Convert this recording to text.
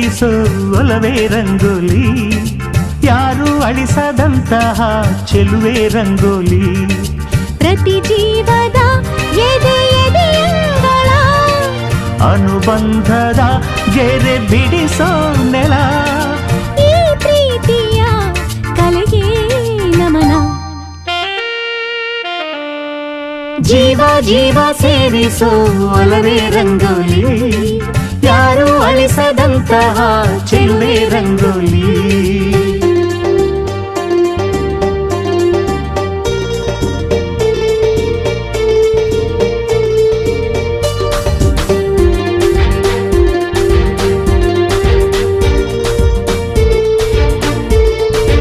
ಸೇರಿಸೋ ಒಲವೇ ರಂಗೋಲಿ, ಯಾರು ಅಳಿಸದಂತಹ ಚೆಲುವೆ ರಂಗೋಲಿ. ಪ್ರತಿ ಜೀವದ ಎದೆ ಎದೆಯಂಗಳ ಅನುಬಂಧದ ಗೆರೆ ಬಿಡಿಸೋ ನೆಲ, ಈ ಪ್ರೀತಿಯ ಕಲೆಗೆ ನಮನ. ಜೀವ ಜೀವ ಸೇರಿಸೋ ಒಲವೇ ರಂಗೋಲಿ, ಯಾರು ಅಳಿಸದಂತಹ ಚೆಲುವೆ ರಂಗೋಲಿ.